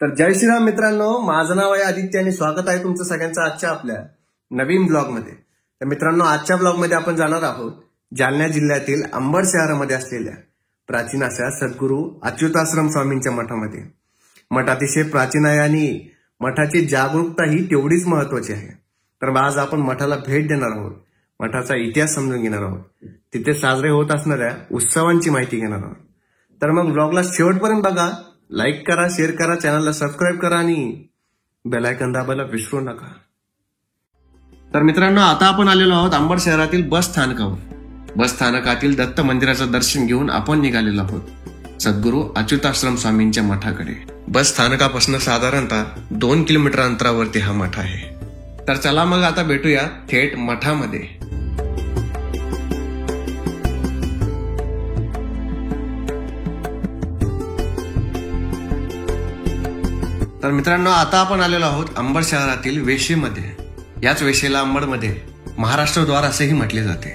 तर जय श्रीराम मित्रांनो, माझं नाव आहे आदित्य आणि स्वागत आहे तुमचं सगळ्यांचं आजच्या आपल्या नवीन ब्लॉगमध्ये। तर मित्रांनो, आजच्या ब्लॉगमध्ये आपण जाणार आहोत जालना जिल्ह्यातील अंबड शहरामध्ये असलेल्या प्राचीन अशा सद्गुरू अच्युताश्रम स्वामींच्या मठामध्ये। मठ अतिशय प्राचीन आहे आणि मठाची जागरूकता ही तेवढीच महत्वाची आहे। तर आज आपण मठाला भेट देणार आहोत, मठाचा इतिहास समजून घेणार आहोत, तिथे साजरे होत असणाऱ्या उत्सवांची माहिती घेणार आहोत। तर मग ब्लॉगला शेवटपर्यंत बघा, लाईक करा, शेअर करा, चॅनलला सबस्क्राईब करा आणि बेल आयकॉन दाबायला विसरू नका। तर मित्रांनो, आता आपण आलेलो आहोत अंबड शहरातील बस स्थानकावर। बस स्थानकातील दत्त मंदिराचं दर्शन घेऊन आपण निघालेलो आहोत सद्गुरू अच्युताश्रम स्वामींच्या मठाकडे। बस स्थानकापासून साधारणतः 2 किलोमीटर अंतरावरती हा मठ आहे। तर चला मग आता भेटूया थेट मठामध्ये। तर मित्रांनो, आता आपण आलेलो आहोत अंबड शहरातील वेशीमध्ये। याच वेशीला अंबडमध्ये महाराष्ट्र द्वार असेही म्हटले जाते।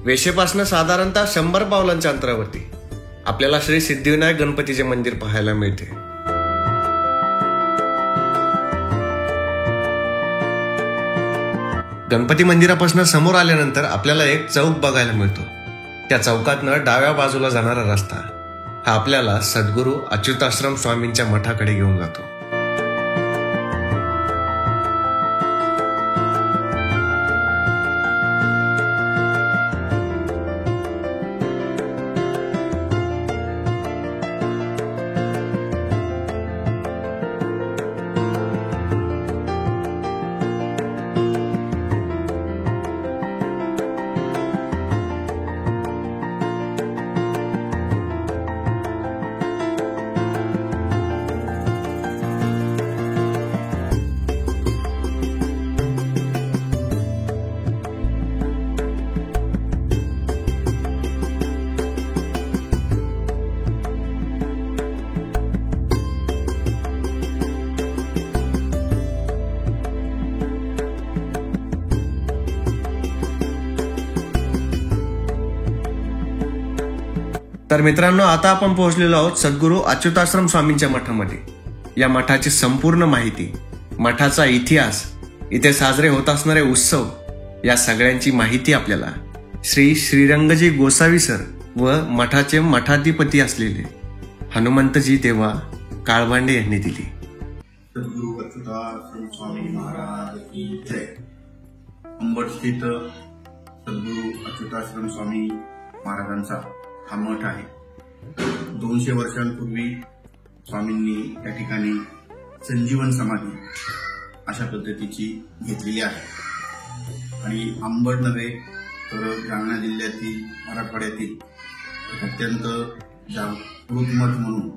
वेशीपासून साधारणतः 100 पावलांच्या अंतरावरती आपल्याला श्री सिद्धिविनायक गणपतीचे मंदिर पाहायला मिळते। गणपती मंदिरापासून समोर आल्यानंतर आपल्याला एक चौक बघायला मिळतो। त्या चौकातनं डाव्या बाजूला जाणारा रस्ता हा आपल्याला सद्गुरू अच्युताश्रम स्वामींच्या मठाकडे घेऊन जातो। तर मित्रांनो, आता आपण पोहोचलेलो आहोत सद्गुरू अच्युताश्रम स्वामींच्या मठामध्ये। या मठाची संपूर्ण माहिती, मठाचा इतिहास, इथे साजरे होत असणारे उत्सव, या सगळ्यांची माहिती आपल्याला श्री श्रीरंगजी गोसावी सर व मठाचे मठाधिपती असलेले हनुमंतजी देवा काळभांडे यांनी दिली। सद्गुरू अच्युताश्रम स्वामी महाराज की जय। अंबड स्थित सद्गुरू अच्युताश्रम स्वामी महाराजांचा हा मठ आहे। 200 वर्षांपूर्वी स्वामींनी त्या ठिकाणी संजीवन समाधी अशा पद्धतीची घेतलेली आहे आणि अंबड नव्हे तर जालना जिल्ह्यातील मराठवाड्यातील एक अत्यंत जागृत मठ म्हणून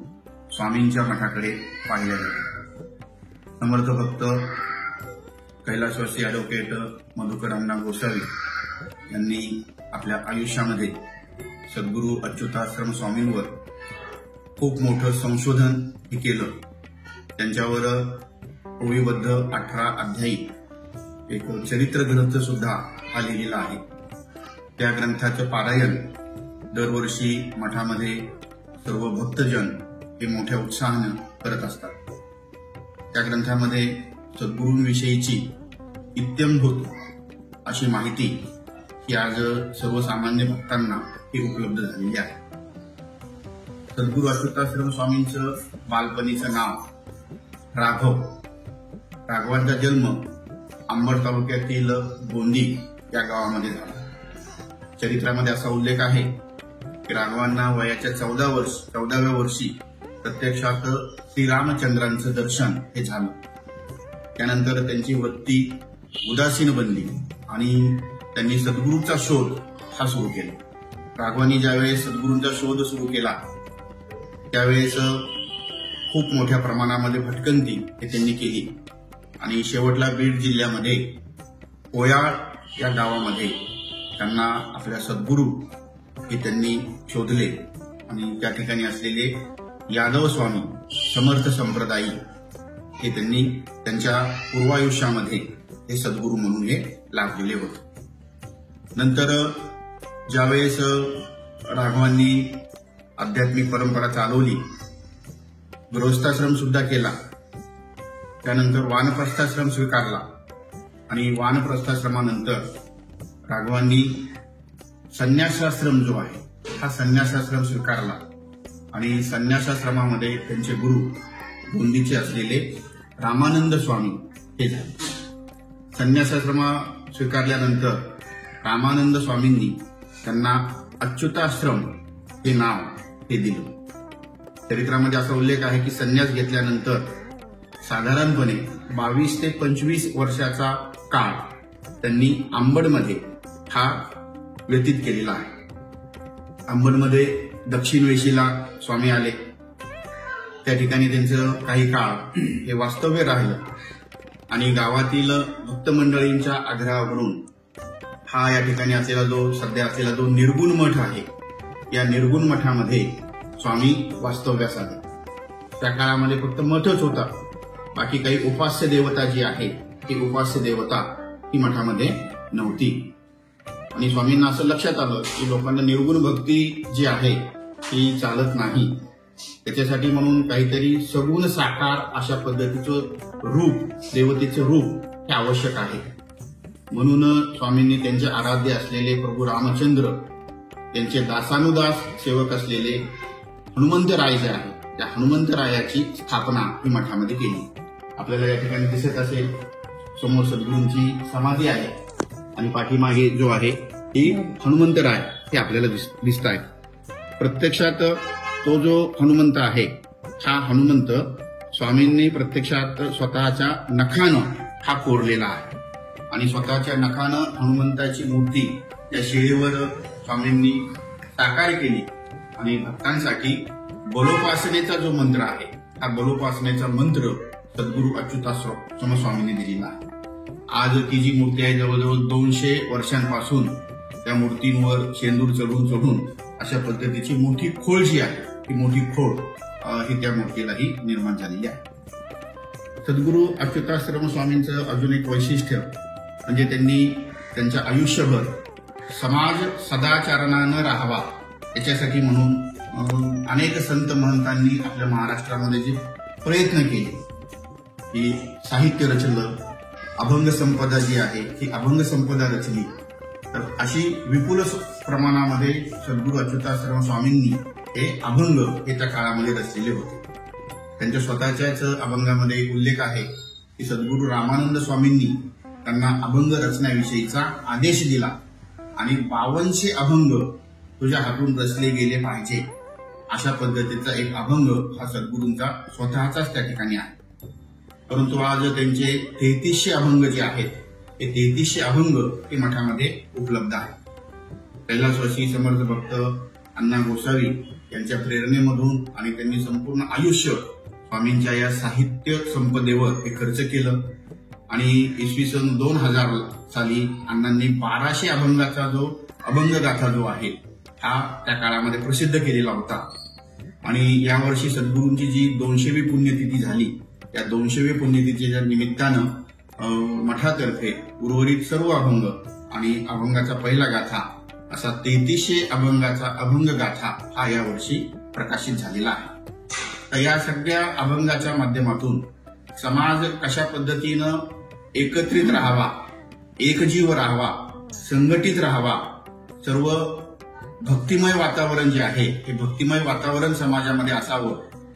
स्वामींच्या मठाकडे पाहिले जाते। समर्थ भक्त कैलासवासी ॲडव्होकेट मधुकर अण्णा गोसावी यांनी आपल्या आयुष्यामध्ये सद्गुरू अच्युताश्रम स्वामींवर खूप मोठं संशोधन हे केलं। त्यांच्यावर ओवीबद्ध 18 अध्यायी एक चरित्र ग्रंथ सुद्धा हा लिहिलेला आहे। त्या ग्रंथाचं पारायण दरवर्षी मठामध्ये सर्व भक्तजन हे मोठ्या उत्साहानं करत असतात। त्या ग्रंथामध्ये सद्गुरूंविषयीची इत्यंभूत अशी माहिती ही आज सर्वसामान्य भक्तांना ही उपलब्ध झालेली आहे। सद्गुरू अच्युताश्रम स्वामींचं बालपणीचं नाव राघव। राघवांचा जन्म अंबड तालुक्यातील गोंदी या गावामध्ये झाला। चरित्रामध्ये असा उल्लेख आहे की राघवांना वयाच्या 14व्या वर्षी प्रत्यक्षात श्रीरामचंद्रांचं दर्शन हे झालं। त्यानंतर त्यांची वृत्ती उदासीन बनली आणि त्यांनी सद्गुरूचा शोध हा सुरू केला। राघवांनी ज्यावेळेस सद्गुरूंचा शोध सुरू केला त्यावेळेस खूप मोठ्या प्रमाणामध्ये भटकंती हे त्यांनी केली आणि शेवटला बीड जिल्ह्यामध्ये ओयाळ या गावामध्ये त्यांना आपल्या सद्गुरू हे त्यांनी शोधले आणि त्या ठिकाणी असलेले यादव स्वामी समर्थ संप्रदायी हे त्यांनी त्यांच्या पूर्वायुष्यामध्ये हे सद्गुरू म्हणून हे लाभलेले होते। नंतर ज्यावेळेस राघवांनी आध्यात्मिक परंपरा चालवली, गृहस्थाश्रम सुद्धा केला, त्यानंतर वानप्रस्थाश्रम स्वीकारला आणि वानप्रस्थाश्रमानंतर राघवांनी संन्यासाश्रम जो आहे हा संन्यासाश्रम स्वीकारला आणि संन्यासाश्रमामध्ये त्यांचे गुरु गोंदीचे असलेले रामानंद स्वामी हे झाले. संन्यासाश्रम स्वीकारल्यानंतर रामानंद स्वामींनी त्यांना अच्युताश्रम हे नाव हे दिले. चरित्रामध्ये असा उल्लेख आहे की संन्यास घेतल्यानंतर साधारणपणे 22 ते 25 वर्षाचा काळ त्यांनी अंबडमध्ये हा व्यतीत केलेला आहे. अंबडमध्ये दक्षिण वेशीला स्वामी आले, त्या ठिकाणी त्यांचं काही काळ हे वास्तव्य राहिलं आणि गावातील भक्त मंडळींच्या आग्रहावरून हा या ठिकाणी असलेला जो सध्या असलेला जो निर्गुण मठ आहे, या निर्गुण मठामध्ये स्वामी वास्तव्यास आले. त्या काळामध्ये फक्त मठच होता, बाकी काही उपास्य देवता जी आहे ती उपास्य देवता ही मठामध्ये नव्हती. आणि स्वामींना असं लक्षात आलं की लोकांना निर्गुण भक्ती जी आहे ती चालत नाही, त्याच्यासाठी म्हणून काहीतरी सगुण साकार अशा पद्धतीचं रूप, देवतेचं रूप हे आवश्यक आहे. म्हणून स्वामींनी त्यांचे आराध्य असलेले प्रभू रामचंद्र, त्यांचे दासानुदास सेवक असलेले हनुमंतराय जे आहे त्या हनुमंतरायाची स्थापना ही मठामध्ये केली. आपल्याला या ठिकाणी दिसत असेल समोर सद्गुरूंची समाधी आहे आणि पाठीमागे जो आहे ही हनुमंतराय हे आपल्याला दिसत आहे. प्रत्यक्षात तो जो हनुमंत आहे हा हनुमंत स्वामींनी प्रत्यक्षात स्वतःच्या नखानं हा कोरलेला आहे आणि स्वतःच्या नखानं हनुमंताची मूर्ती त्या शिळेवर स्वामींनी साकार केली आणि भक्तांसाठी बलोपासनेचा जो मंत्र आहे हा बलोपासनेचा मंत्र सद्गुरू अच्युताश्रम स्वामींनी दिलेला आहे. आज ती जी मूर्ती आहे जवळजवळ 200 वर्षांपासून त्या मूर्तींवर शेंदूर चढून अशा पद्धतीची मोठी खोळ जी आहे ती मोठी खोळ ही त्या मूर्तीलाही निर्माण झालेली आहे. सद्गुरू अच्युताश्रम स्वामींचं अजून एक वैशिष्ट्य म्हणजे त्यांनी त्यांच्या आयुष्यभर समाज सदाचरणानं राहावा याच्यासाठी म्हणून अनेक संत महंतांनी आपल्या महाराष्ट्रामध्ये जे प्रयत्न केले, की साहित्य रचलं, अभंग संपदा जी आहे ही अभंग संपदा रचली, तर अशी विपुल प्रमाणामध्ये सद्गुरू अच्युताश्रम स्वामींनी हे अभंग हे त्या काळामध्ये रचलेले होते. त्यांच्या स्वतःच्याच अभंगामध्ये उल्लेख आहे की सद्गुरू रामानंद स्वामींनी त्यांना अभंग रचण्याविषयीचा आदेश दिला आणि 5200 अभंग तुझ्या हातून रचले गेले पाहिजे अशा पद्धतीचा एक अभंग हा सद्गुरूंचा स्वतःचाच त्या ठिकाणी आहे. परंतु आज त्यांचे 3300 अभंग जे आहेत हे 3300 अभंग हे मठामध्ये उपलब्ध आहेत. कैलासवासी समर्थ भक्त अण्णा गोसावी यांच्या प्रेरणेमधून आणि त्यांनी संपूर्ण आयुष्य स्वामींच्या या साहित्य संपदेवर हे खर्च केलं आणि इसवी सन 2000 साली अण्णांनी 1200 अभंगाचा जो अभंगगाथा जो आहे हा त्या काळामध्ये प्रसिद्ध केलेला होता. आणि यावर्षी सद्गुरूंची जी 200वी पुण्यतिथी झाली, त्या 200वी पुण्यतिथीच्या निमित्तानं मठातर्फे उर्वरित सर्व अभंग आणि अभंगाचा पहिला गाथा असा 3300 अभंगाचा अभंगगाथा हा यावर्षी प्रकाशित झालेला आहे. तर या सगळ्या अभंगाच्या माध्यमातून समाज कशा पद्धतीनं एकत्रित राहावा, एकजीव राहावा, संघटित राहावा, सर्व भक्तिमय वातावरण जे आहे हे भक्तिमय वातावरण समाजामध्ये असावं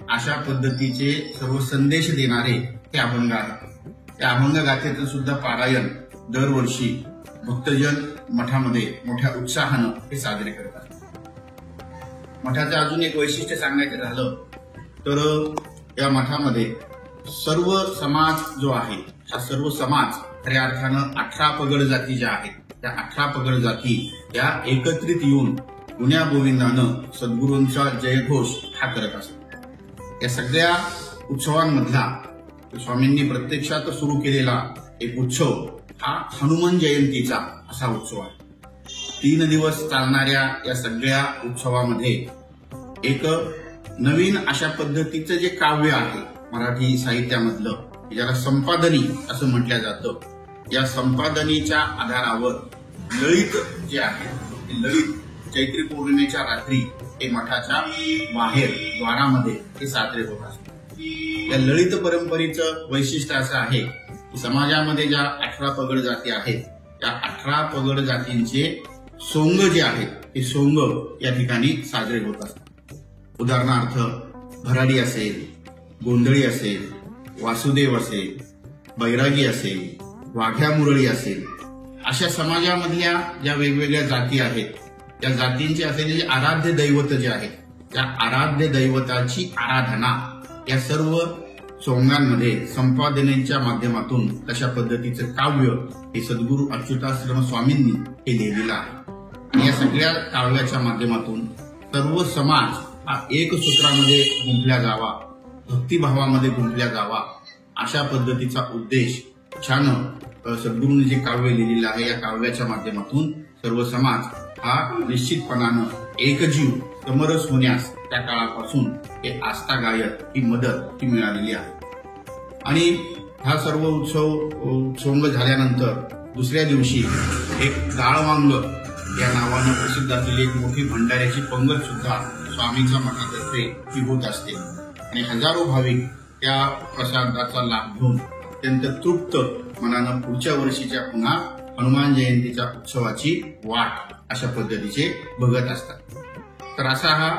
अशा पद्धतीचे सर्व संदेश देणारे हे अभंग आहेत. त्या अभंग गाथेचं सुद्धा पारायण दरवर्षी भक्तजन मठामध्ये मोठ्या उत्साहानं हे साजरे करतात. मठाचं अजून एक वैशिष्ट्य सांगायचं झालं तर या मठामध्ये सर्व समाज जो आहे हा सर्व समाज खऱ्या अर्थानं 18 पगड जाती ज्या आहेत त्या 18 पगड जाती या एकत्रित येऊन गुण्या गोविंदानं सद्गुरूंचा जयघोष हा करत असतात. या सगळ्या उत्सवांमधला स्वामींनी प्रत्यक्षात सुरू केलेला एक उत्सव हा हनुमान जयंतीचा असा उत्सव आहे. 3 दिवस चालणाऱ्या या सगळ्या उत्सवामध्ये एक नवीन अशा पद्धतीचं जे काव्य आहे मराठी साहित्यामधलं ज्याला संपादनी असं म्हटलं जातं, या संपादनीच्या आधारावर ललित जे आहे हे ललित चैत्री पौर्णिमेच्या रात्री हे मठाच्या बाहेर द्वारामध्ये हे साजरे होत असतात. या ललित परंपरेचं वैशिष्ट्य असं आहे की समाजामध्ये ज्या 18 पगड जाती आहेत त्या 18 पगड जातींचे सोंग जे आहेत ते सोंग या ठिकाणी साजरे होत असतात. उदाहरणार्थ भराडी असेल, गोंधळी असेल, वासुदेव असेल, बैरागी असेल, वाघ्या मुरळी असेल, अशा समाजामधल्या ज्या वेगवेगळ्या जाती आहेत त्या जातींचे असलेले जे आराध्य दैवत जे आहेत त्या आराध्य दैवताची आराधना या सर्व सोंगांमध्ये संपादनेच्या माध्यमातून तशा पद्धतीचं काव्य हे सद्गुरू अच्युताश्रम स्वामींनी हे लिहिलेलं आहे. आणि या सगळ्या काव्याच्या माध्यमातून सर्व समाज हा एक सूत्रामध्ये गुंफल्या जावा, भक्तिभावामध्ये गुंफल्या जावा अशा पद्धतीचा उद्देश छान सद्गुरूंनी जे काव्य लिहिलेलं आहे या काव्याच्या माध्यमातून सर्व समाज हा निश्चितपणानं एकजीव समरस होण्यास त्या काळापासून हे आस्था गायत ही मदत ही मिळालेली आहे. आणि हा सर्व उत्सव सोंग झाल्यानंतर दुसऱ्या दिवशी एक डाळवांग या नावानं प्रसिद्ध असलेली एक मोठी भंडाऱ्याची पंगत सुद्धा स्वामींच्या मठातर्फे ही होत असते आणि हजारो भाविक त्या प्रसादाचा लाभ घेऊन अत्यंत तृप्त मनानं पुढच्या वर्षीच्या पुन्हा हनुमान जयंतीच्या उत्सवाची वाट अशा पद्धतीचे बघत असतात. तर असा हा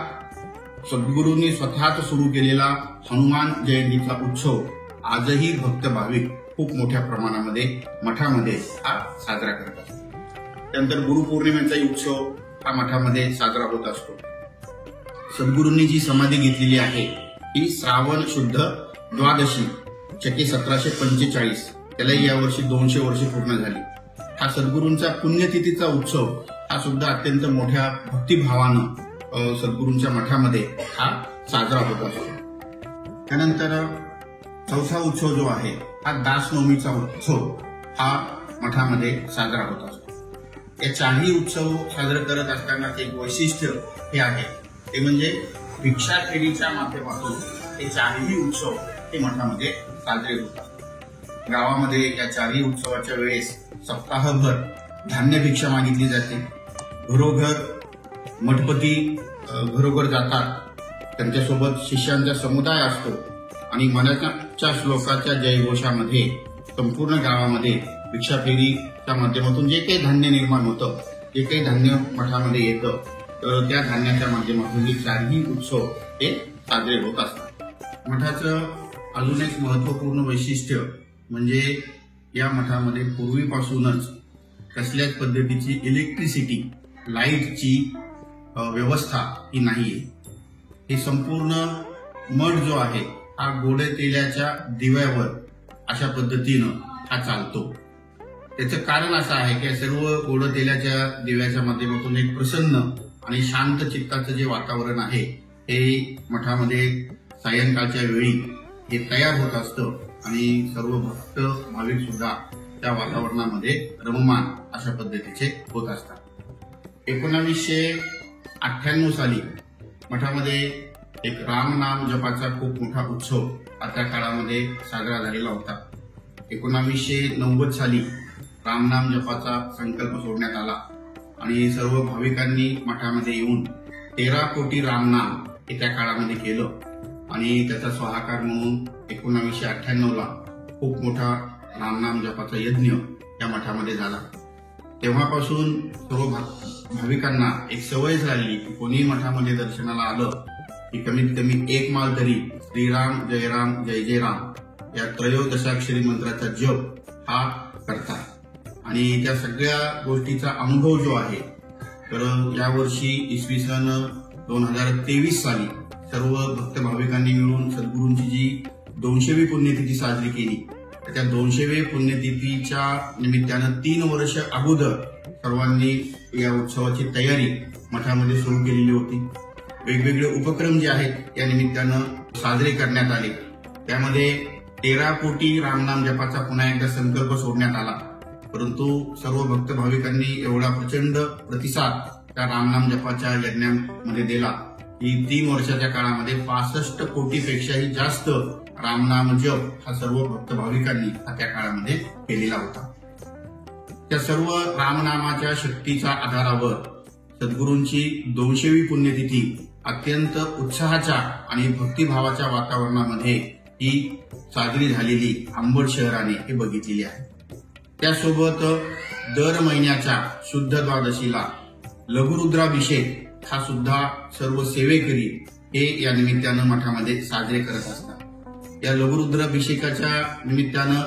सद्गुरूंनी स्वतःच सुरू केलेला हनुमान जयंतीचा उत्सव आजही भक्त भाविक खूप मोठ्या प्रमाणामध्ये मठामध्ये हा साजरा करतात. त्यानंतर गुरुपौर्णिमेचाही उत्सव हा मठामध्ये साजरा होत असतो. सद्गुरूंनी जी समाधी घेतलेली आहे ही श्रावण शुद्ध द्वादशी चके 1745 त्यालाही यावर्षी 200 वर्षे पूर्ण झाली. हा सद्गुरूंचा पुण्यतिथीचा उत्सव हा सुद्धा अत्यंत मोठ्या भक्तिभावानं सद्गुरूंच्या मठामध्ये हा साजरा होत असतो. त्यानंतर चौथा उत्सव जो आहे हा दासनवमीचा उत्सव हा मठामध्ये साजरा होत असतो. या चारही उत्सव साजरे करत असताना एक वैशिष्ट्य हे आहे ते म्हणजे भिक्षाखेरीच्या माध्यमातून हे चारही उत्सव हे मठामध्ये साजरे होतात. गावामध्ये या चारही उत्सवाच्या वेळेस सप्ताहभर धान्य भिक्षा मागितली जाते. घरोघर मठपती घरोघर जातात, त्यांच्यासोबत शिष्यांचा समुदाय असतो आणि मनाच्या श्लोकाच्या जयघोषामध्ये संपूर्ण गावामध्ये भिक्षाफेरीच्या माध्यमातून जे काही धान्य निर्माण होतं, जे काही धान्य मठामध्ये येतं त्या धान्याच्या माध्यमातून हे चारही उत्सव हे साजरे होत असतात. मठाचं अजून एक महत्वपूर्ण वैशिष्ट्य म्हणजे या मठामध्ये पूर्वीपासूनच कसल्याच पद्धतीची इलेक्ट्रिसिटी लाईटची व्यवस्था ही नाहीये. हे संपूर्ण मठ जो आहे हा गोडे तेलाच्या दिव्यावर अशा पद्धतीनं हा चालतो. त्याचं कारण असं आहे की सर्व गोड तेलाच्या दिव्याच्या माध्यमातून एक प्रसन्न आणि शांत चित्ताचं जे वातावरण आहे हे मठामध्ये सायंकाळच्या वेळी हे तयार होत असतं आणि सर्व भक्त भाविक सुद्धा त्या वातावरणामध्ये रममान अशा पद्धतीचे होत असतात. 1998 साली मठामध्ये एक रामनाम जपाचा खूप मोठा उत्सव त्या काळामध्ये साजरा झालेला होता. 1990 साली रामनाम जपाचा संकल्प सोडण्यात आला आणि सर्व भाविकांनी मठामध्ये येऊन 13 कोटी रामनाम हे त्या काळामध्ये केलं आणि त्याचा स्वाहाकार म्हणून 1998ला खूप मोठा रामनाम जपाचा यज्ञ या मठामध्ये झाला. तेव्हापासून सर्व भाविकांना एक सवय झाली की कोणीही मठामध्ये दर्शनाला आलं की कमीत कमी एक माळ तरी श्रीराम जयराम जय जय राम या त्रयोदशाक्षरी मंत्राचा जप हा करतात आणि त्या सगळ्या गोष्टीचा अनुभव जो आहे तर यावर्षी इसवी सन 2023 साली सर्व भक्त भाविकांनी मिळून सद्गुरूंची जी 200वी पुण्यतिथी साजरी केली. त्या 200वी पुण्यतिथीच्या निमित्तानं 3 वर्ष अगोदर सर्वांनी या उत्सवाची तयारी मठामध्ये सुरू केलेली होती. वेगवेगळे उपक्रम जे आहेत या निमित्तानं साजरे करण्यात आले. त्यामध्ये 13 कोटी रामनाम जपाचा पुन्हा एकदा संकल्प सोडण्यात आला. परंतु सर्व भक्त भाविकांनी एवढा प्रचंड प्रतिसाद त्या रामनाम जपाच्या यज्ञामध्ये दिला की 3 वर्षाच्या काळामध्ये 65 कोटीपेक्षाही जास्त रामनाम जप हा सर्व भक्त भाविकांनी त्या काळामध्ये केलेला होता. त्या सर्व रामनामाच्या शक्तीच्या आधारावर सद्गुरूंची 200वी पुण्यतिथी अत्यंत उत्साहाच्या आणि भक्तिभावाच्या वातावरणामध्ये ही साजरी झालेली अंबड शहराने हे बघितलेली आहे. त्यासोबत दर महिन्याच्या शुद्ध द्वादशीला लघुरुद्राभिषेक हा सुद्धा सर्व सेवेकरी हे या निमित्तानं मठामध्ये साजरे करत असतात. या लघुरुद्राभिषेकाच्या निमित्तानं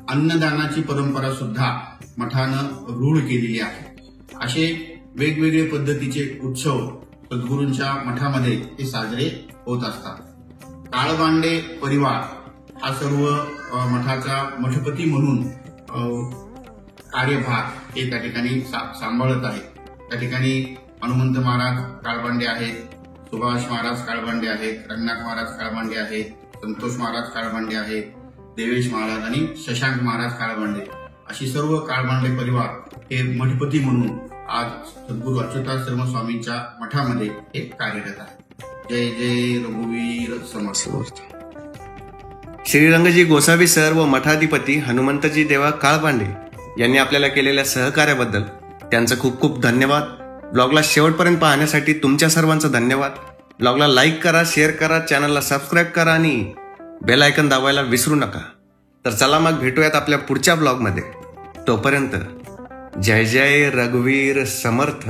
अन्नदानाची परंपरा सुद्धा मठानं रूढ केलेली आहे. असे वेगवेगळे पद्धतीचे उत्सव सद्गुरूंच्या मठामध्ये हे साजरे होत असतात. काळबांडे परिवार हा सर्व मठाचा मठपती म्हणून कार्यभार हे त्या ठिकाणी सांभाळत आहे. त्या ठिकाणी हनुमंत महाराज काळबांडे आहेत, सुभाष महाराज काळबांडे आहेत, रंगनाथ महाराज काळबांडे आहेत, संतोष महाराज काळबांडे आहेत, देवेश महाराज आणि शशांक महाराज काळबांडे अशी सर्व काळबांडे परिवार हे मठपती म्हणून आज सद्गुरू अच्युताश्रम स्वामींच्या मठामध्ये हे कार्यरत आहे. जय जय रघुवीर समर्थ. श्रीरंगजी गोसावी सर व मठाधिपती हनुमंतजी देवा काळबांडे यांनी आपल्याला केलेल्या सहकार्याबद्दल त्यांचं खूप खूप धन्यवाद. ब्लॉगला शेवटपर्यंत पाहण्यासाठी तुमच्या सर्वांचं धन्यवाद. ब्लॉगला लाईक करा, शेअर करा, चॅनलला सबस्क्राईब करा आणि बेल आयकन दाबायला विसरू नका. तर चला मग भेटूयात आपल्या पुढच्या ब्लॉगमध्ये. तोपर्यंत जय जय रघुवीर समर्थ.